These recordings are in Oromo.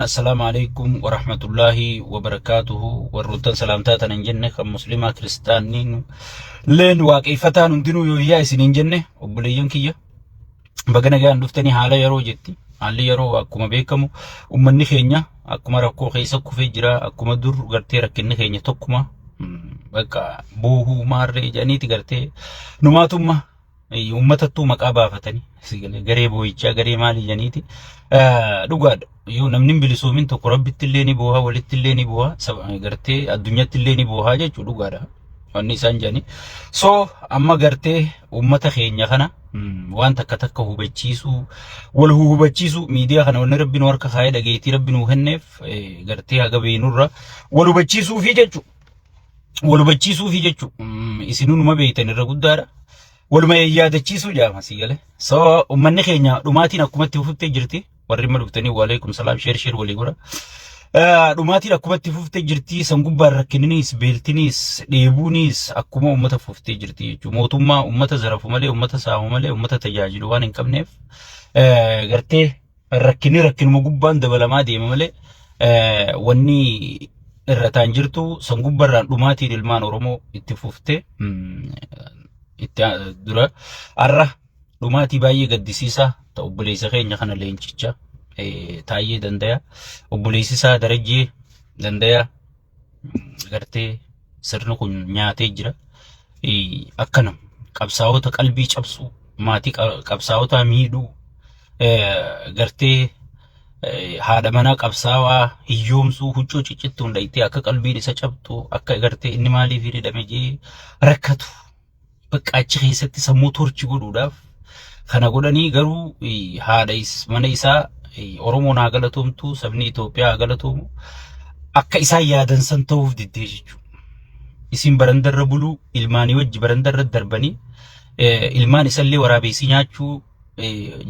السلام عليكم ورحمة الله وبركاته والرتن سلامتات نجنة كمسلمة كريستانين لين واقفتان ندينو يوهيا سنين جنة وبليون كيا بغنا جان دفتني حالا يرو جتي حالي يرو أكما بيكمو ومني خينيا أكما ركو خيسا كفجرا أكما دور غرتي ركني خينيا توكما بكا بوهو ماري جانيتي غرتي نماتوما ummatattuu maqaa baafatanii garee boo'ichaa garee maalii janiiti dhugaadha yoo namni bilisoomin tokko rabbitti illee ni booha walitti illee ni booha gartee addunyaatti illee ni booha jechuu dhugaadha wanni isaan jani so amma gartee ummata keenya kana waan takka hubachiisu wal hubachiisu miidiyaa kana wanni rabbiin warka kaayee dhageetii rabbiin uu kenneef gartee haga beenurra wal hubachiisuu fi jechuu isinuma beeytan irra guddaadha waluma yaadachiisu jaama sigale so ummanni keenya dhumaatiin akkumatti fuftee jirti warri maluftanii wa alaykum salaam share walii gora dhumaatiin akkumatti fuftee jirti sangubbaa rakkininis beeltinis dheebuunis akkuma ummata fuftee jirti jechuu mootummaa ummata zarafu malee ummata saamu malee ummata tajaajilu waan hin qabneef gartee rakkinuma gubbaan dabalamaa deema malee wanni irra taan jirtu sangubbarraan dhumaatiin ilmaan oromoo itti fuftee dura arra dhumaatii baay'ee gaddisiisaa ta'u obboleessa keenya kana leencicha taayee dandaya obboleessisaa darajee dandaya gartee sirni kun nyaatee jira akkanam qabsaa'ota qalbii cabsu maatii qabsaa'ota miidhuu gartee haadha manaa qabsaawaa hiyyoomsuu huccuu ciccittuu hundaytee akka qalbiin isa cabtu akka gartee inni maaliif hidhame jee rakkatu bakka achi keessatti sammuu torchi godhuudhaaf kana godhanii garuu haadha mana isaa Oromoo naa galatoomtu sabni Itoophiyaa galatoomu akka isaan yaadan san ta'uuf diddee jechuudha. Isin barandarra buluu ilmaanii wajji barandarra darbanii ilmaan isallee waraabessi nyaachuu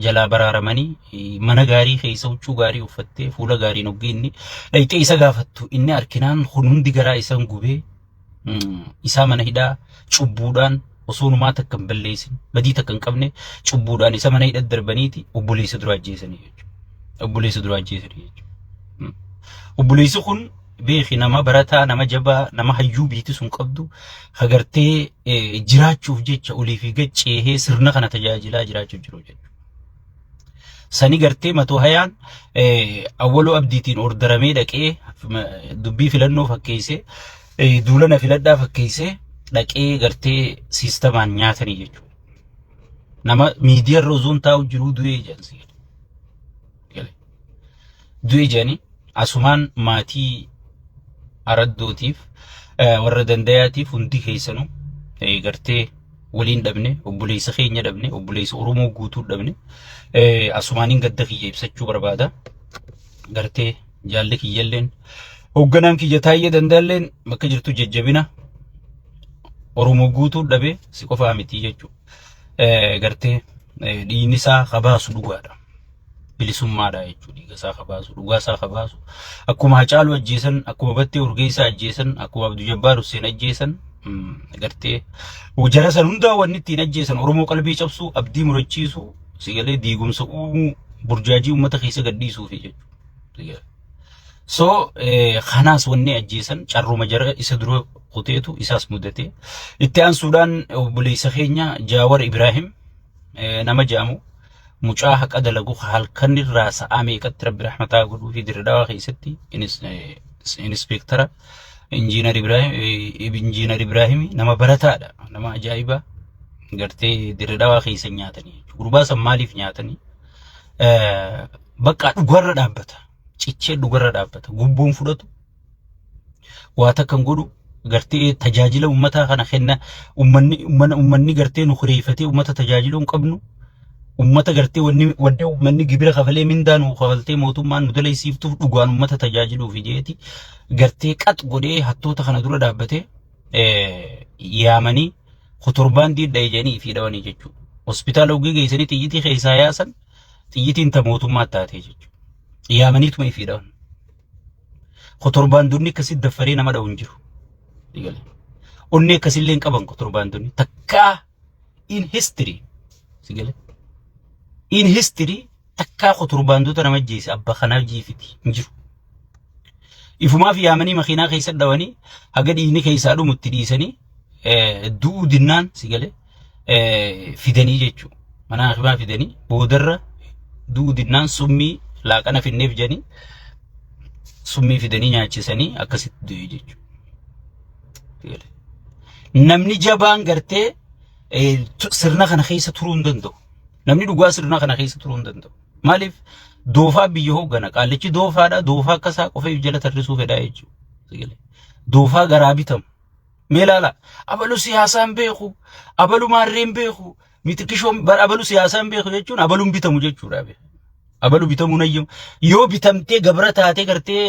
jalaa baraaramanii mana gaarii keessa huccuu gaarii uffattee fuula gaarii noggeenne dhayxee isa gaafattu inni arkinaan kun hundi garaa isaan gubee isaa mana hidhaa cubbuudhaan osoo numaa takkan balleessin badii takkan qabne cubbuudhaan isa mana hidhaa darbaniiti obboleessa dura ajjeesanii jechuudha. Obboleessi kun beeki nama barataa nama jabaa nama hayyuu biiti sun qabdu hagartee jiraachuuf jecha olii fi gaccee sirna kana tajaajilaa jiraachuuf jiru jechuudha. Sani gartee matoo hayaan awwaloo abdiitiin ordaramee dhaqee dubbii filannoo fakkeessee duulana filadhaa fakkeessee dhaqee gartee siistamaan nyaatanii jechuudha. Nama miidiyaa irra ozoon taa'u jiru du'ee jedhansi. Du'ee jedhanii asumaan maatii araddootiif warra dandayaatiif hundi keessanuu gartee waliin dhabne obboleessa keenya dhabne obboleessa Oromoo guutuu dhabne asumaaniin gadda kiyya ibsachuu barbaada. Gartee jaalli kiyyalleen hoogganaan kiyya taayee dandaalleen bakka jirtu jajjabina Oromoo guutuu dhabe si qofaa miti jechuudha. Gartee dhiigni isaa kabaasu dhugaadha. Bilisummaadha jechuudha. Dhiiga isaa kabaasu dhugaa isaa kabaasu akkuma Hacaaluu ajjeesan akkuma Battee Urgeessaa ajjeesan akkuma Abduu Jabbaar Hussein ajjeesan gartee jara san hundaa wanni ittiin ajjeesan Oromoo qalbii cabsuu abdii murachiisu sigalee diigumsa uumuu burjaajii uummata keessa gadhiisuufi jechuudha. So khanaas wanni ajjeesan carruma jara isa dura qoteetu isaas mudate itti aansuudhaan obboleessa keenya Jaawar Ibrahim nama jaamu mucaa haqa dalagu halkan irraa sa'aa meeqatti rabbi rahmataa godhuu fi Dirredawaa keessatti inspektara injiinar Ibrahim nama barataadha nama ajaa'iba gartee Dirredawaa keessa nyaatanii gurbaa san maaliif nyaatanii bakka dhugarra dhaabbata cichee dhugarra dhaabbata gubboon fudhatu waa takkan godhu gartee tajaajila ummata kana kenna ummanni gartee nu khireeffatee ummata tajaajiluu hin qabnu ummata gartee wanni ummanni gibira kafalee mindaan nu kafaltee mootummaan nu dalaysiiftuuf dhugaan ummata tajaajiluuf jeeti gartee qax godhee hattoota kana dura dhaabbatee yaamanii kotorbaan diidha ejanii fi dhawanii jechuudha. Hospitaala ogii geessanii xiyyitii keessaa yaasan xiyyitiin ta mootummaa taatee jechuudha. Yaamaniituma ifi dhawan. Kotorbaan dunni akkasitti daffaree nama dhawun jiru. Onni akkasillee hin qaban kotorbaan dunni takkaa in history sigale. In history takkaa kotorbaandoota nama jeesse abba kanaaf jiifiti hin jiru. ifumaa fi yaamanii makiinaa keessa dhawanii haga dhiigni keessaa dhumutti dhiisanii du'uu dinnaan sigale fidanii jechuudha. Mana hakimaa fidanii boodarra du'uu dinnaan summii laaqana finneef jedhanii summii fidanii nyaachisanii akkasitti du'e jechuudha. Namni jabaan gartee sirna kana keessa turuu hin danda'u. Namni dhugaa sirna kana keessa turuu hin danda'u. Maaliif doofaa biyya hooggana qaalichi doofaadha. Doofaa akkasaa qofa jala tarrisuu fedhaa jechuudha. Doofaa garaa bitamu. Mee ilaala abalu siyaasaan beeku abalu maarreen beeku mitikishoon abalu siyaasaan beeku jechuun abaluun bitamu jechuudha. Abalu bitamu nayyam yoo bitamtee gabra taatee gartee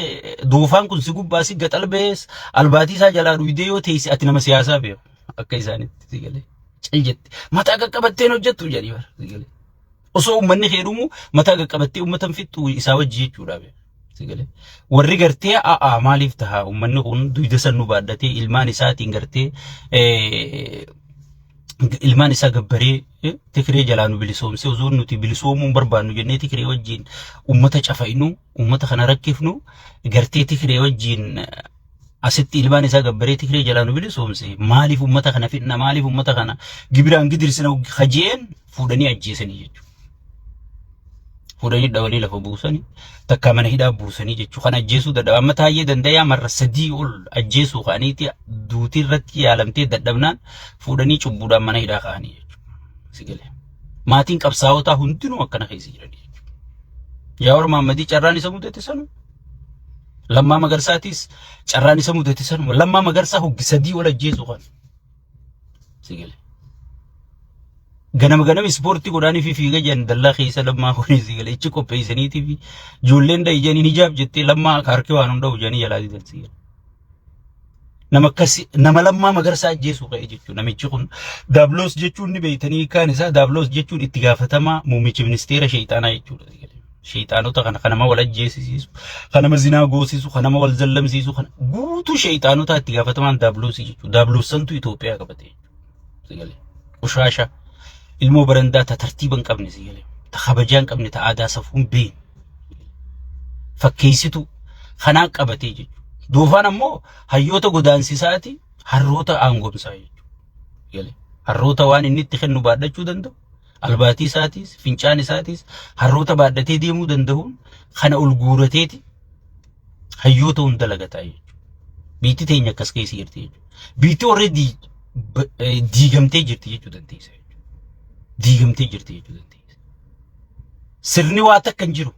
doofaan kun si gubbaa si gaxalbees albaatii isaa jalaa dhuydee yoo teessi ati nama siyaasaa beeku akka isaanitti sigale ciljetti mataa qaqqabatteen hojjettu jedhanii bara sigale osoo uummanni heerumu mataa qaqqabattee uummatan fixxu isaa wajji jechuudha. Sigale warri gartee maaliif taha uummanni kun duyda sannu baadhatee ilmaan isaatiin gartee ilmaan isaa gabbaree Tigree jalaanu bilisoomse osoo nuti bilisoomuun barbaannu jennee Tigree wajjin uummata cafaynu uummata kana rakkifnu gartee Tigree wajjin asitti ilmaan isaa gabbaree Tigree jalaanu bilisoomse maaliif uummata kana fidna maaliif uummata kana gibiraan gidirsina hajeen fuudhanii ajjeesanii jechuudha. Fuudhanii dhawanii lafa buusanii takka mana hidhaa buusanii jechuudha. Kan ajjeesuu dadhaba amma taayee dandayaa marra sadii ol ajjeesuu kaaniiti duutii irratti yaalamtee dadhabnaan fuudhanii cubbuudhaan mana hidhaa kaanii jechuudha. Sigale maatiin qabsaa'otaa hundinuu akkana keessa jiranii jechuudha. Jawaar Mohammadii carraan isa mudate sanu Lammaa Magarsaatis carraan isa mudate sanu Lammaa Magarsaa hoggi sadii ol ajjeesuu kan sigale. Ganama ispoortii godhaanii fi fiiga jiran dallaa keessa Lammaa kunis sigale ichi qopheessaniitii fi ijoolleen daa'ijanii hijaab jettee Lammaa harkee waan hundaa hojjanii jalaa didan sigale. Nama Lammaa Magarsaa ajjeesuu ka'e jechuudha. Namichi kun Daabloos jechuun ni beeytanii kaan isaa Daabloos jechuun itti gaafatamaa muummicha ministeera sheexaanaa jechuudha. Sheexaanota kana nama wal ajjeesisu, kana nama zinaa goosisu, kana nama wal zallamsiisu, kana guutuu sheexaanota itti gaafatamaan Daabloosii jechuudha. Daabloossantu Itoophiyaa qabate jechuudha. Qushaasha ilmoo barandaa ta tartiiba hin qabne sigale. Ta kabajaa hin qabne ta aadaa safuun beeyin. Fakkeessitu kanaa qabatee jechuudha. Doofaan ammoo hayyoota godaansisaati harroota aangomsaa jechuudha. Harroota waan inni itti kennu baadhachuu danda'u albaatii isaatis fincaan isaatis harroota baadhatee deemuu danda'uun kana ol guurateeti hayyoota hunda lagataa jechuudha. Biitti teenya akkas keessa jirti jechuudha. Biitti already diigamtee jirti jechuu dandeessa jechuudha. Diigamtee jirti jechuu dandeessa. Sirni waa takka hin jiru.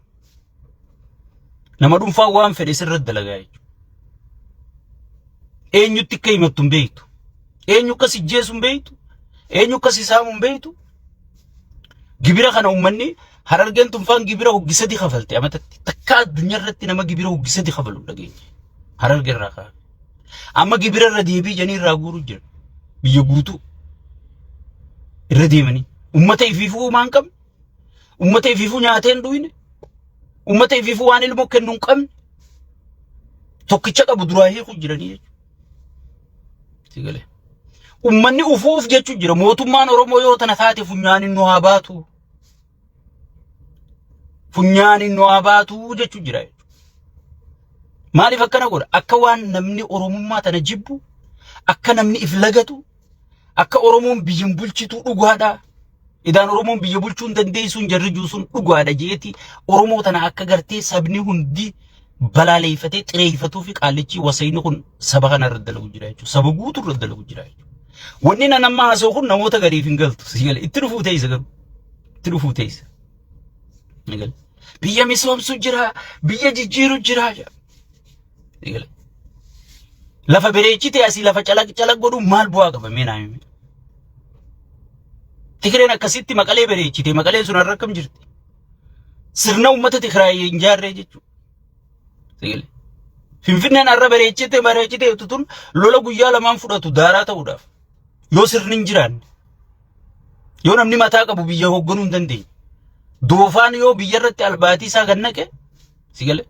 Nama dhuunfaa waan fedhe sirratti dalagaa jechuudha. Eenyutti akka himattu hin beektu. Eenyu akkas ijjeesu hin beektu. Eenyu akkas isaamu hin beektu. Gibira kana uummanni Harargeen tunfaan gibira hoggi sadi kafalte amatatti takka addunyaa irratti nama gibira hoggi sadi kafalu dhageenya. Harargee irraa kaa'e. Amma gibira irra deebii janii irraa guuruu jira. Biyya guutuu irra deemanii. Uummata ifiifuu maan qabne. Uummata ifiifuu nyaatee hin dhuyne. Uummata ifiifuu waan ilmoo kennu hin qabne. Tokkicha qabu duraa hiikuu jiranii jechuudha. Sigale. Uummanni ufuuf jechuu jira. Mootummaan Oromoo yoo tana taate funyaanin nu haa baatu. Funyaanin nu haa baatu jechuu jira. Maaliif akkana godha? Akka waan namni Oromummaa tana jibbu, akka namni if lagatu, akka Oromoon biyyan bulchitu dhugaadha. Idaan Oromoon biyya bulchuu hin dandeessuun jarri juusuun dhugaadha jeeti. Oromoo tana akka gartee sabni hundi balaaleeffatee xireeffatuu fi qaalichi wasayni kun saba kana irra dalagu jira jechuudha. Saba guutuu irra dalagu jira jechuudha. Wanni nama haasa'u kun namoota gadiif hin galtu. Sigale itti dhufuu teessa garuu. Itti dhufuu teessa. Sigale. Biyya misoomsu jira, biyya jijjiiru jira. Sigale. Lafa bareechite asii lafa calaq godhu maal bu'aa qaba mee naami. Tigreen akkasitti Maqalee bareechite Maqaleen sun har'a akkam jirti. Sirna uummata Tigraay hin jaarree jechuudha. Sigale. Finfinneen har'a bareechite tun lola guyyaa lamaan fudhatu daaraa ta'uudhaaf. Yoo sirni hin jiraanne. Yoo namni mataa qabu biyya hoogganuu hin dandeenye. Doofaan yoo biyya irratti albaatii isaa gannaqe sigale.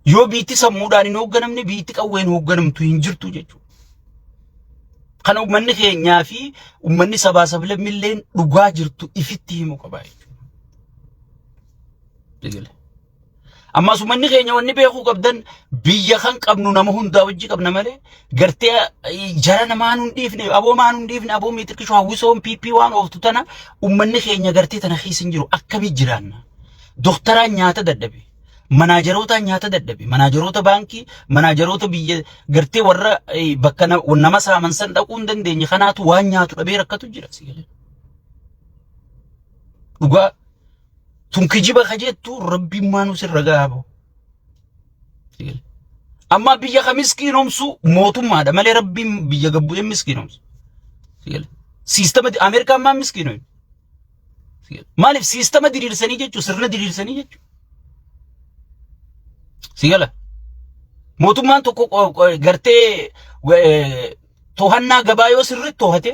Yoo biitti sammuudhaan hin hoogganamne biitti qawween hoogganamtu hin jirtu jechuudha. Kana uummanni keenyaa fi uummanni sabaa sablammilleen dhugaa jirtu ifitti himu qaba jechuudha. Sigale. amma sumanni keenya wanni beekuu qabdan biyya kan qabnu nama hundaa wajji qabna malee gartee jara namaan hundiifne aboo maan hundiifne aboo miixiqishu hawwisoon piipii waan ooftu tana ummanni keenya gartee tana keessa jiru akkamii jiraanna doktoraan nyaata dadhabe manaajeroota nyaata dadhabe manaajeroota baankii manaajeroota biyya gartee warra bakka nama saaman san dhaquu hin dandeenye kanaatu waan nyaatu dhabee rakkatu jira sigalee dhugaa tunkijiba kajettu rabbi maanu sirra gaabo amma biyya ka miskiinomsu mootummaadha malee rabbiin biyya gabbu'ee miskiinomsu siistama Ameerikaan maan miskiinoy maaliif siistama diriirsanii jechuu sirna diriirsanii jechuu sigala mootummaan tokko gartee tohannaa gabaa yoo sirriitti tohate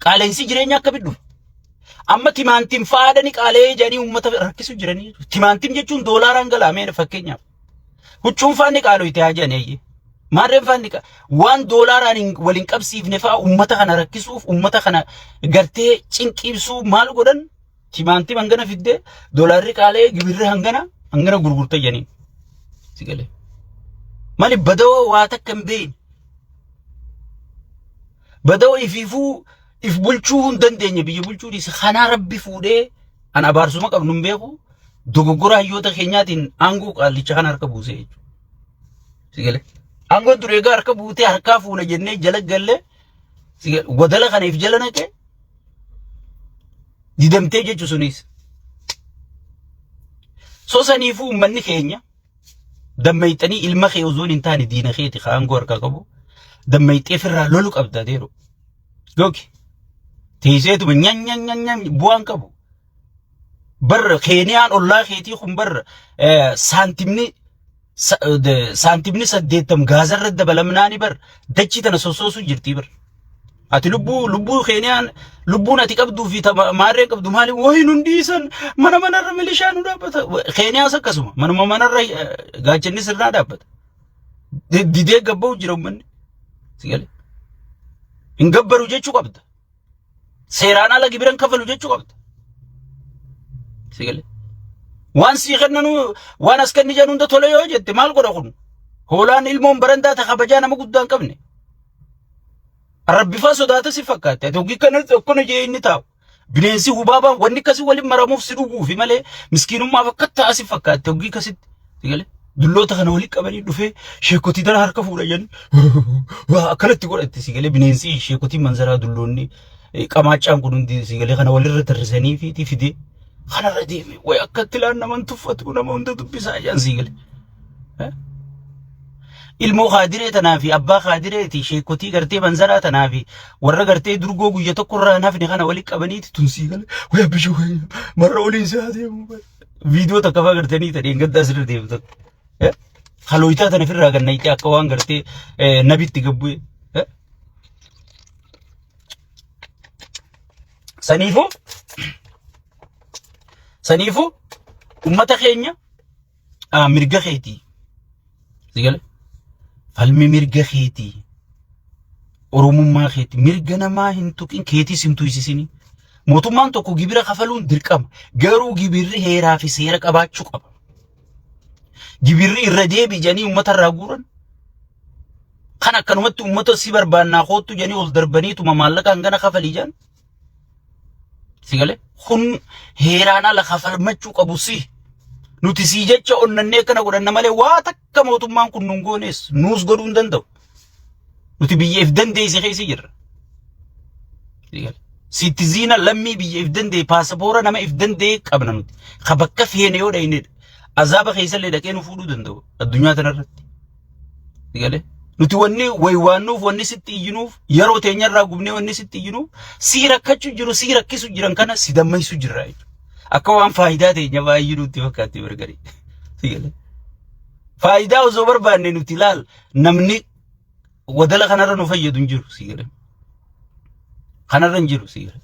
qaaleensi jireenya akka biddu amma timaantiin faadani qaalee jedhanii uummata rakkisu jiranii timaantiin jechuun doolaaraan galaamee fakkeenyaaf huccuun faanni qaaloo itti haajanii maarreen faanni waan doolaaraan waliin qabsiifne faa uummata kana rakkisuuf uummata kana gartee cinqiibsuu maal godhan timaantiin hangana fiddee doolaarri qaalee gibirri hangana gurgurta jedhanii sigale maali badoo waa takka hin beekne badoo ifiifuu if bulchuu hin dandeenye biyya bulchuu dhiise kanaa rabbi fuudhee an abaarsuma qabnu hin beeku dogoggora hayyoota keenyaatiin aangoo qaalicha kana harka buusee jechuudha. Sigale aangoo dureegaa harka buutee harkaa fuuna jennee jala galle wadala kanaaf jala naqee didamtee jechuu sunis. So saniifuu uummanni keenya dammayxanii ilma kee osoo hin taane diina keeti aangoo harkaa qabu dammayxee firraa lolu qabda deero. Gooki. تيزيد من ين بوان كبو بر خينيان الله خيتي خم بر سانتمني سديتم غازر رد بلمناني بر دجي تنا سوسوسو جرتي بر اتي لبو خينيان لبونا تقبدو في ماري قبدو مالي وهي ننديسن من رملشان دابت خينيان سكسما من غاچني سرنا دابت ديدي غبو جرو من سيغلي انغبرو جچو قبد سيرانا لا جبران كفلو جچو قبد سيغلي وان سيخننو وان اسكن جانون ده توله يو جت مال قد خون هولان علمون برندا تخبجانا ما قدان قبني ربي فاسو داتا سفكات توغي كنت كون جيني تاو بنينسي وبابا وني كسي ولي مراموف سدو في مالي مسكينو ما فكت اسفكات توغي كسي سيغلي دلو تخنا ولي قبني دفه شيكوتي دار هركا فولاجن وا كلتي قرت سيغلي بنينسي شيكوتي منظرا دلوني قماچان كودندي سيغلي خنا ولي رترسني فيتي فيدي خنا ردي وي اكتلان من تفتو نما انت تبسا جان سيغلي ilmoo khadire tanafi abba khadire ti sheekoti garte manzara tanafi warra garte durgo guyya tokkorra nafni kana wali qabaniti tunsigal way abishu marra olin saade video takka garteni tadin gadda sir deebta khaloita tanafirra gannayti akka waan garte nabitti gabbu sanifu ummata keenya mirga kheeti sigale falmi mirga kheeti oromummaa kheeti mirga namaa hin tuqin keeti simtu isisini mootummaan tokko gibira kafaluun dirqama garuu gibirri heeraa fi seera qabaachuu qaba gibirri irra deebi janii ummata irraa guuran kan akkanumatti ummata si barbaannaa kootu janii ol darbaniituma maallaqaan gana kafalii jan sigale kun heeraan ala kafalmachuu qabu si nuti si jecha onnannee kana godhanna malee waa takka mootummaan kun nun goones nuus godhuu hin danda'u nuti biyyeef dandeesse keessa jirra siitiziina lammii biyyeef dandee paasapoora nama if dandee qabna nuti ka bakka feene yoo dhayne azaaba keessallee dhaqee nu fuudhuu danda'u addunyaa tanarratti nuti wanni waywaannuuf wanni sitti iyyinuuf yeroo teenyarraa gubnee wanni sitti iyyinuuf si rakkachuu jiru si rakkisu jiran kana si dammaysu jirra akka waan faayidaa teenya baay'ee nutti fakkaatti bargari sigale faayidaa osoo barbaanne nuti laal namni wadala kanarra nu fayyadu hin jiru sigale kanarra hin jiru sigale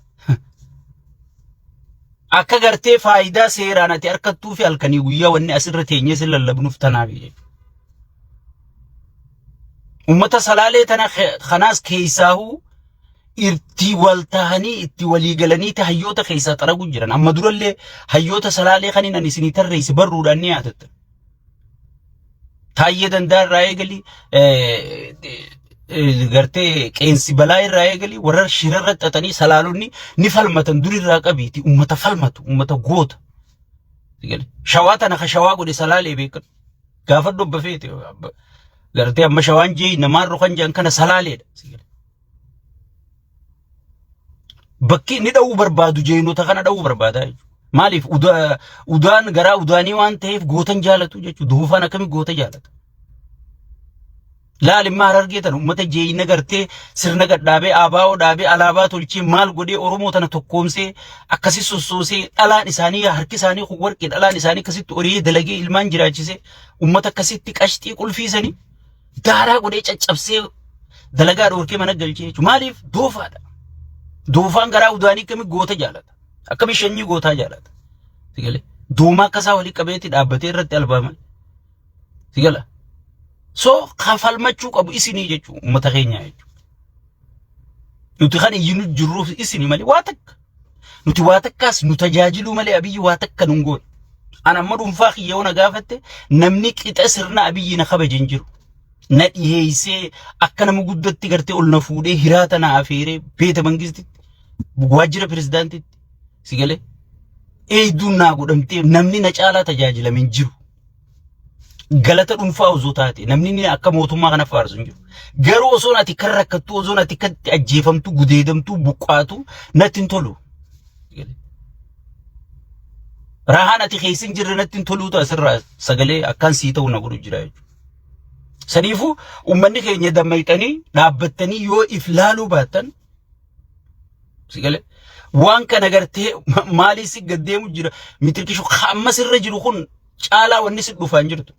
akka gartee faayidaa seeraan ati harkattuu fi halkanii guyyaa wanni asirra teenyee sin lallabnuuf tanaafi ummata salaalee tana khanaas keessaahuu irti waltahanii itti walii galanii ta hayyoota keessaa xaragu jiran amma durallee hayyoota salaalee kaniin ani isinii tarreessi barruudhaan ni yaatatta Taayee danda'a irraa eegali gartee qeensi balaa irraa eegali warra shirarra xaxanii salaalonni ni falmatan durirraa qabiiti ummata falmatu ummata goota. Shawaa tana ka shawaa godhe salaalee beekan gaafa dobba feete gartee amma shawaan jee namaan rokan jedhan kana salaaleedha. Bakki ni dha'uu barbaadu jeenota kana dha'uu barbaadaa jechuudha. Maaliif udaan garaa udaanii waan ta'eef gootan jaalatu jechuudha. Duufaan akkamii goota jaalata. Laal immaa harargeetan ummata jeeyina gartee sirna gadhaabee abaa'oo dhaabee alaabaa tolchee maal godhee Oromoo tana tokkoomsee akkasi sossoosee dhalaan isaanii harki isaanii warqee dhalaan isaanii akkasitti horii dalagee ilmaan jiraachisee ummata akkasitti qashxii qulfiisanii daaraa godhee caccabsee dalagaa dhoorkee mana galchee jechuudha. Maaliif doofaadha. Doofaan garaa udaanii akkamii goota jaalata. Akkamii shanyii gootaa jaalata. Sigale. Doomaa akkasaa walii qabeetti dhaabbatee irratti albaama. Sigala. So kafalmachuu qabu isinii jechuudha uummata keenya jechuudha. Nuti kan iyyuu jirruuf isinii malee waa takka. Nuti waa takkaas nu tajaajiluu malee abiyyi waa takka nun goone. Ana amma dhuunfaa kiyya ona gaafatte namni qixa sirna abiyyi na kabaje hin jiru. Na dhiyeessee akka nama guddatti gartee ol na fuudhee hiraata na afeeree beeta mangistitti waajjira pirezidaantitti sigale eeyduun naa godhamtee namni na caalaa tajaajilame hin jiru. Galata dhuunfaa osoo taate namni akka mootummaa kana faarsu hin jiru. Garuu osoo ati kan rakkattu osoo ati kan ajjeefamtu gudeedamtu buqqaatu natti hin tolu. Rahaan ati keessin jirre natti hin toluutu asirraa sagalee akkaan sii ta'u na godhu jira jechuudha. Saniifuu uummanni keenya dammayxanii dhaabbattanii yoo if laaluu baattan sigale waan kana gartee maalii si gaddeemu jira mitirkishu ammas irra jiru kun caalaa wanni si dhufaan jirtu.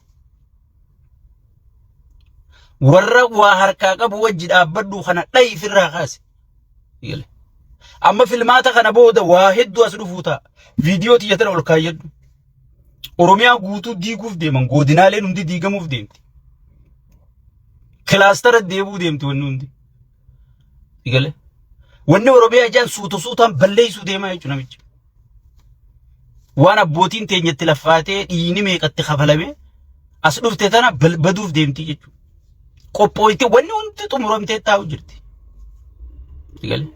Warra waa harkaa qabu wajji dhaabbadhu kana dhayi firraa kaase. Sigale amma filmaata kana booda waa hedduu as dhufuu ta'a. Viidiyoo tiyyatana ol kaayyadhu. Oromiyaa guutuu diiguuf deeman godinaaleen hundi diigamuuf deemti. Kilaastara deebuu deemti wanni hundi. Sigale. Wanni Oromiyaa jaan suutaan balleessuu deemaa jechuudha namichi. Waan abbootiin teenyatti laffaatee dhiini meeqatti kafalame as dhufte tana baduuf deemti jechuudha. Qophooyitee wanni hundi xumuramtee taa'u jirti. Sigale.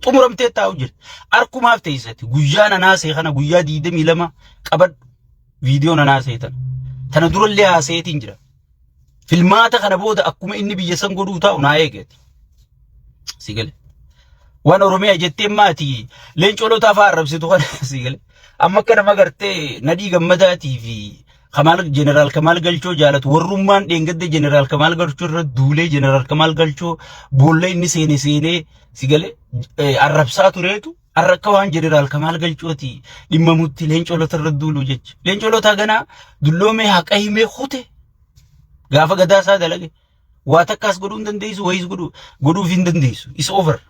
Xumuramtee taa'u jirti. Arkumaaf teessatti guyyaa nanaasee kana guyyaa 22 qabadhu viidiyoo nanaasee tana durallee haaseetiin jira. Filmaata kana booda akkuma inni biyya san godhuu taa'u naa eegeeti. Sigale. Waan Oromiyaa jettee maati leencolota afaan arrabsitu kana sigale. Amma akka nama gartee Nadii Gammadaatii fi Jeneraal Kamaal Galchoo jaalatu warrummaan dheengadde Jeneraal Kamaal Galchoo irra duulee Jeneraal Kamaal Galchoo boolla inni seenee sigale arrabsaa tureetu arrakka waan Jeneraal Kamaal Galchooti dhimmamutti leencolota irra duulu jecha. Leencolota ganaa dulloomee haqa himee kute. Gaafa gadaa isaa dalage waa takkaas godhuu hin dandeessu wayis godhuuf hin dandeessu. Is over.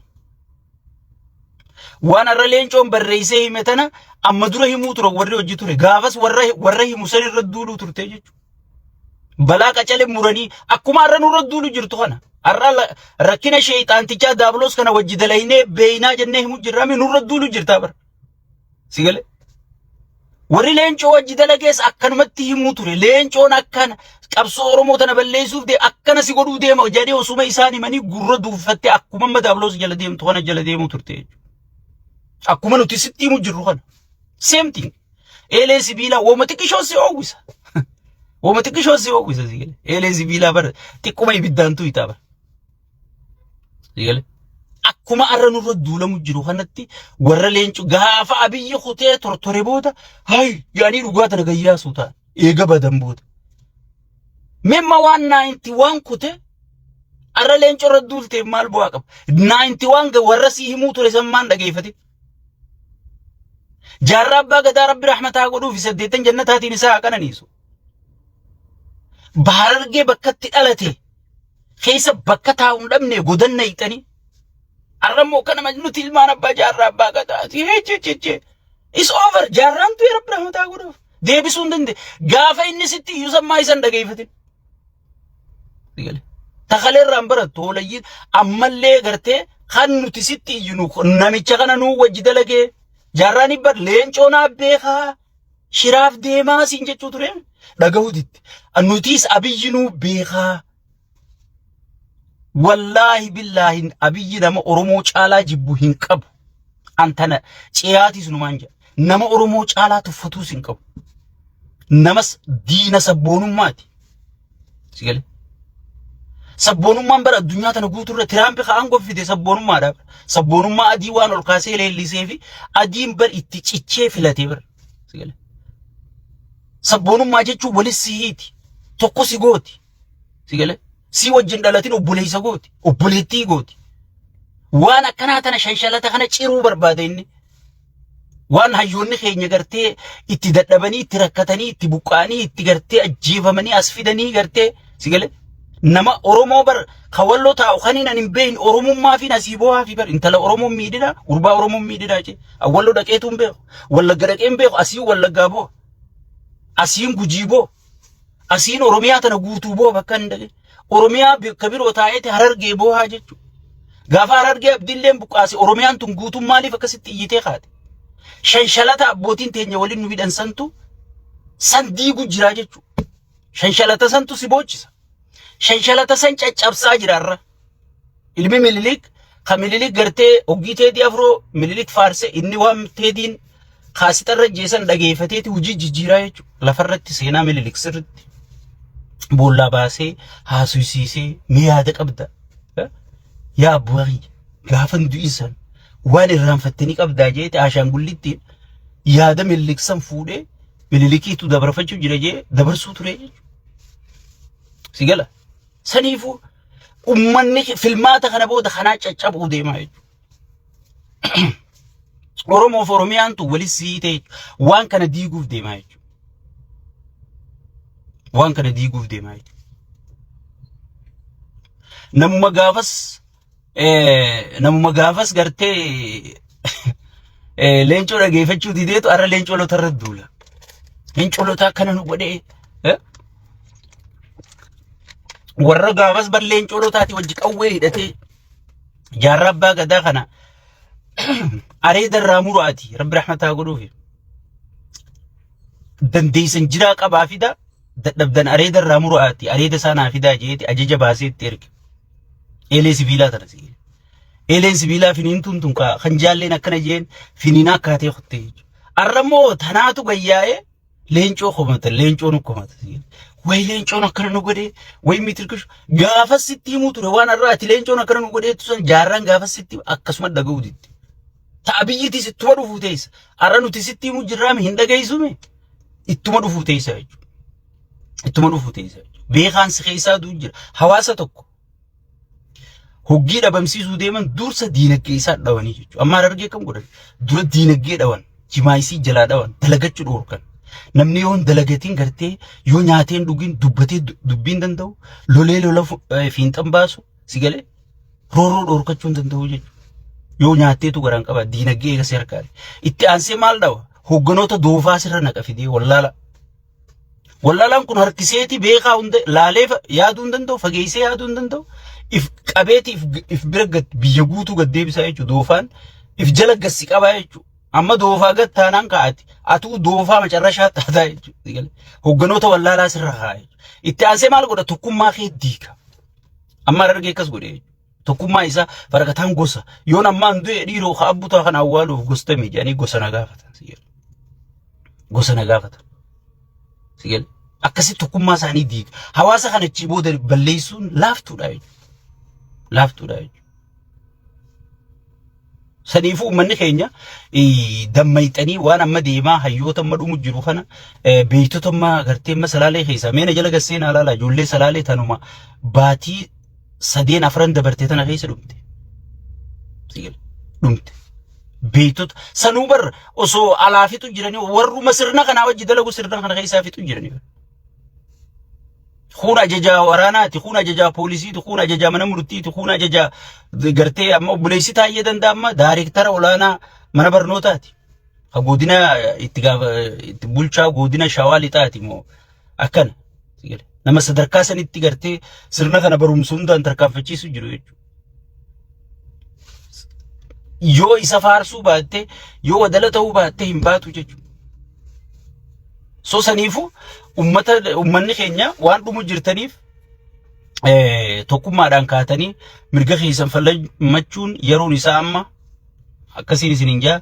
Waan arra leencoon barreessee hime tana amma dura himuu ture warri hojii ture. Gaafas warra himu san irra duuluu turte jechuudha. Balaa qacalee muranii akkuma arra nurra duulu jirtu kana. Arra rakkina sheexaantichaa daabiloos kana wajji dalaynee beeynaa jennee himu jirrame nurra duulu jirtaa bara. Sigale. Warri leencoo wajji dalagees akkanumatti himuu ture. Leencoon akkana qabsoo Oromoo tana balleessuuf akkana si godhuu deema jedhee osuma isaan himanii gurra duufattee akkuma madaabiloos jala deemtu kana jala deemuu turte jechuudha. Akkuma nuti sitti himu jirru kana. Same thing. Eelee sibiilaa wooma xiqqishoo si oowwisa. Wooma xiqqishoo si oowwisa sigale. Eelee sibiilaa bara xiqquma ibiddaantu hitaa bara. Sigale. Akkuma arra nurra duulamu jiru kanatti warra leencu gaafa abiyyi kutee tortore booda hay yaanii dhugaa tana gayyaasuu ta'a. Eega badan booda. Memma waan 91 kute arra leencu irra duulteef maal bu'aa qaba. 91 warra si himuu ture sammaan dhageeffate. Jaarraa abbaa gadaa rabbi rahmataa godhuuf 8 jannataatiin isaa qananiisu. Baharargee bakkatti dhalate keessa bakka taa'uu hin dhabne godanna hiixanii. Arramoo kana nuti ilmaan abbaa jaarraa abbaa gadaati. Is over. Jaarraan tu rabbi rahmataa godhuuf deebisuu hin dandeenye. Gaafa inni sitti iyyuu sammaa isan dhageeffate. Takaleerraan barattu oolayyiin ammallee gartee kan nuti sitti iyyuu namicha kana nuu wajji dalagee jaarraan ibbar leencoo naa beekaa shiraaf deemaa siin jechuu ture dhagahuutitti النوتيس أبيجنو بيخا والله بالله أبيجنا ما أرموش على جبوهن كب أنتنا شياتي سنوانجا نما أرموش على تفتوسن كب نمس دين سبونم ماتي سيقول سبونم ما برا الدنيا تنقول ترى ترامب خانقو في ده سبونم ما ده سبونم ما أدي وان القاسي اللي سيفي أديم بر إتشيء في لاتيبر سيقول سبونم ما جت شو ولي سيهتي تقو سيقوتي سيقول سي وجن دلاتين أبولي سقوتي أبوليتي قوتي وانا كنا تنا شنشلة خنا تشيرو برباديني وان هجوني خيني قرتي اتدبني تركتني تبقاني اتقرتي أجيبمني أسفدني قرتي سيقول نما أورومو بر خولو تاو خنينا نبين أورومو ما في نسيبوها في بر انت لا أورومو ميدنا وربا أورومو ميدنا جي أولو دكيتم بيخ ولا قرقين بيخ أسيو ولا قابو أسيم كجيبو أسين أوروميا تنقوتو بو بكان دكي أوروميا كبير وطاعتي هررقي بوها جيجو غافا هررقي بدلين بقاسي أوروميان تنقوتو مالي فكست إيتي خاتي شنشلة أبوتين تيني ولين نبيدان سنتو سن ديقو جرا جيجو شنشلة سنتو سيبوچسا شنشلة سن چچبسا جرارا علمي مليليك خمليليك غرتي اوغيتي دي افرو مليليك فارسي اني وام تيدين خاصة الرجيسان دقيفتي وجي جيجيرا يجو لفرت سينا مليليك سرت بولا باسي هاسوسيسي ميادك أبدا يا أبوغي غافن دويسان وان الرام فتني قبدا جيت عشان قلتي يا دم اللي كسم فودي مليليكي تو دبر فجو جرجي دبر سوتري سيقلا سنيفو أمني فيلمات خنا بود خنا چچبو دي ما يجو أورومو فوروميان تو ولي سيتي وان كان ديغوف دي ما يجو وان كان ديغوف دي ما يجو نمو مغافس غرتي لينچو رغيفچو ديديتو ار لينچو لو تردولا لينچو لو تا كنن ودي ورغافس بر لينچو لو تاتي وجي قوي دتي جاربا غدا خنا اريد الراموراتي رب رحمتها غدوفي دندي سنجرا قبافيدا ددبدن اريد الراموراتي اريد سانا فيدا جيتي اجج باسيت تيرك إلى سبيلا ترسي إلى سبيلا فينين تونكا خنجال لنا كنجين فينينا كاتي خطي الرمو ثناتو جياء لينشو خمت لينشو نكمت وين لينشو نكرن نقولي وين متركش غافس ستي موتور وانا رأيت لينشو نكرن نقولي تسون جاران غافس ستي أكسمت دعودي تعبيتي ستوارو فوتيس أرانو تستي مجرام هندا جايزومي إتومارو فوتيس أيج إتومارو فوتيس أيج بيخان سخيسا دوجر حواسة تكو هوجي دبمسيسو ديمن دورسا دينك إيسا دواني جيجو أما ررجي كم قرر دور دينك دوان جمايسي جلا دوان دلقات دوركن نمني يون دلقاتين غرتي يون نياتين دوغين دبتي دبين دندو لولي لولا فين تنباسو سيغالي رورو دوركچون دندو جيجو يون نياتي تو غران قبا دينك إيسا سيركاري إتي أنسي مال دوا هوغنوتا دوفا سرنا كفيدي والله لا كن هركسيتي بيخا هند لاليف يادون دندو فجيسي يادون دندو if qabeti if biragat biyagutu gadde bisa yechu dofan if jala gassi qaba yechu amma dofa gattanan kaati atu dofa macarrasha tata yechu digal hogganota wallala sirra hay itti anse mal goda tokkumma khedika amma rarge kas gode tokkumma isa barakatan gosa yon amma ndu ediro khabuta kana awalu gosta mi jani gosa nagafatan sigal akkasi tokkumma sani dik hawasa kana chiboda ballaysun laftu dai لافتو دايج سنيفو من خينيا دميتني وانا مديما هيوتا مدو مجرو خنا بيتو تما غرتي ما سلالي خيسا مين جلق السين على لا جولي سلالي تنوما باتي سدين افران دبرتي تنا خيسا دمتي سيقل دمتي بيتو سنوبر وصو علافيتو جراني ورو مسرنا خنا وجي دلقو سرنا خنا خيسا فيتو جراني خونا ججا وراناتي خونا ججا بوليسي خونا ججا منمرتي خونا ججا غرتي اما بوليسي تاي دنداما دايركتر ولانا منبرنوتاتي غودينا اتغاف بولچا غودينا شوالي تاتي مو اكن نما صدركاسن اتغرتي سرنا كنا برومسوندا انتركافچي سجرو يو يسفارسو باتي يو ودلتو باتي همباتو جچو سو سنيفو ummanni keenya waan dhumu jirtaniif tokkummaadhaan kaatanii mirga keessan falmachuun yeroon isaa amma akkasiin isin hin jaa